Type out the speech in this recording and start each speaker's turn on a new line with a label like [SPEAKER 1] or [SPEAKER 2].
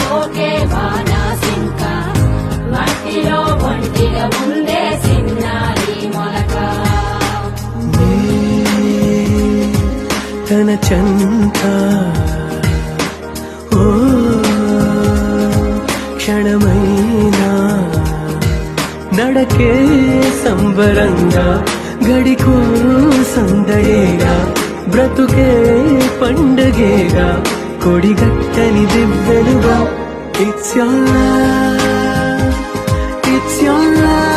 [SPEAKER 1] పోకే బాణాసింక మట్టిలో ఒంటిగా ఉండే సిన్నారి మొలక
[SPEAKER 2] తన చంత ఓ క్షణమైనా నడకే సంబరంగా గడికో సందడేగా బ్రతుకే పండగేగా కొడిగట్టని దివ్వెలుగా It's your love, it's your love.